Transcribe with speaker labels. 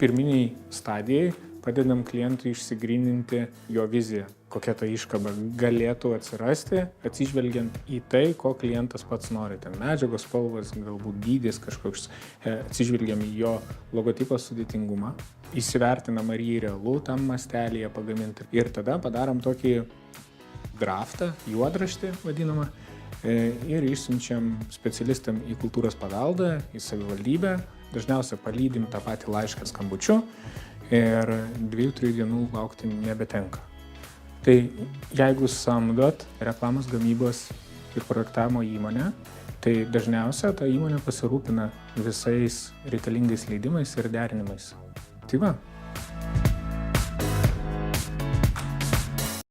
Speaker 1: pirminiai stadijai padedam klientui išsigryninti jo viziją, kokia ta iškaba galėtų atsirasti, atsižvelgiant į tai, ko klientas pats nori. Ten medžiagos, spalvas, galbūt dydis kažkoks, atsižvelgiam į jo logotipo sudėtingumą, įsivertinam, ar jį realu tam mastelyje pagaminti. Ir tada padarom tokį draftą, juodraštį vadinamą, ir išsiunčiam specialistam į kultūros paveldą, į savivaldybę. Dažniausiai palydim tą patį laišką skambučiu ir 2-3 dienų laukti nebetenka. Tai jeigu samdot reklamos gamybos ir projektavimo įmonę, tai dažniausiai ta įmonė pasirūpina visais reikalingais leidimais ir derinimais. Tai va.